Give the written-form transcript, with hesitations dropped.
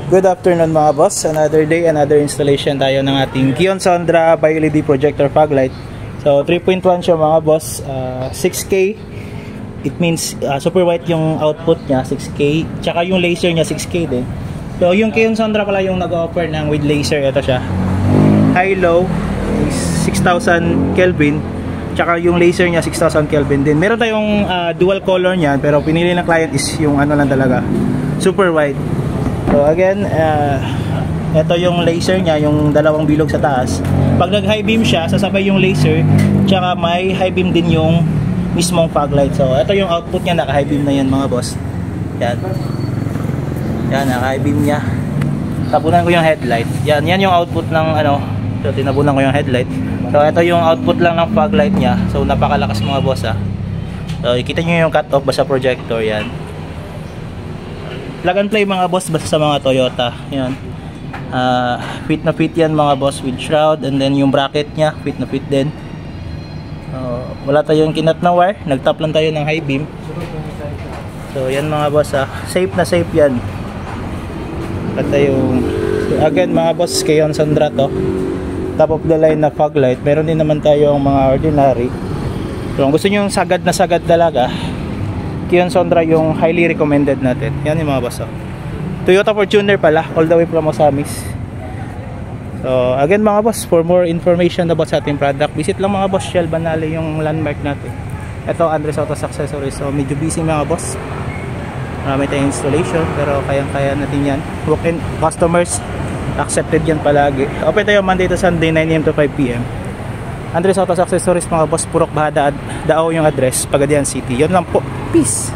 Good afternoon mga boss. Another day, another installation tayo ng ating Kion Sondra Bio-LED projector fog light. So 3.1 siya mga boss, 6K. It means super white yung output niya, 6K. Tsaka yung laser niya 6K din. So yung Kion Sondra pala yung nag-offer ng with laser. Ito siya. High-low is 6,000 Kelvin. Tsaka yung laser niya 6,000 Kelvin din. Meron tayong dual color niyan, pero pinili ng client is yung ano lang talaga, super white. So again, ito yung laser niya, yung dalawang bilog sa taas. Pag nag high beam siya, sasabay yung laser, tsaka may high beam din yung mismong fog light. So ito yung output niya, naka high beam na yan mga boss. Yan. Yan, naka high beam niya. Tabunan ko yung headlight. Yan yung output ng ano. So tinabunan ko yung headlight. So ito yung output lang ng fog light niya. So napakalakas mga boss ah. So ikita nyo yung cut off sa projector yan. Plug and play mga boss basta sa mga Toyota. Yan. Fit na fit yan mga boss with shroud, and then yung bracket nya fit na fit din. Wala tayong kinat na wire, nagtap lang tayo ng high beam. So yan mga boss safe na safe yan. At yung again mga boss, Kion Sondra to. Top of the line na fog light. Meron din naman tayong mga ordinary. So kung gusto nyo yung sagad na sagad talaga, Kion Sondra yung highly recommended natin. Yan yung mga boss. Toyota Fortuner pala, all the way from Osamis. So again mga boss, for more information about sa ating product, visit lang mga boss Shell Banale yung landmark natin. Ito Andres Autos Accessories. So medyo busy mga boss, marami tayong installation, pero kayang-kaya natin yan. Walk-in customers accepted yan palagi. Open tayo Monday to Sunday 9 AM to 5 PM. Andres Autos Accessories mga boss, Purok Bahada, Dao yung address, Pagadian City. Yun lang po. Peace!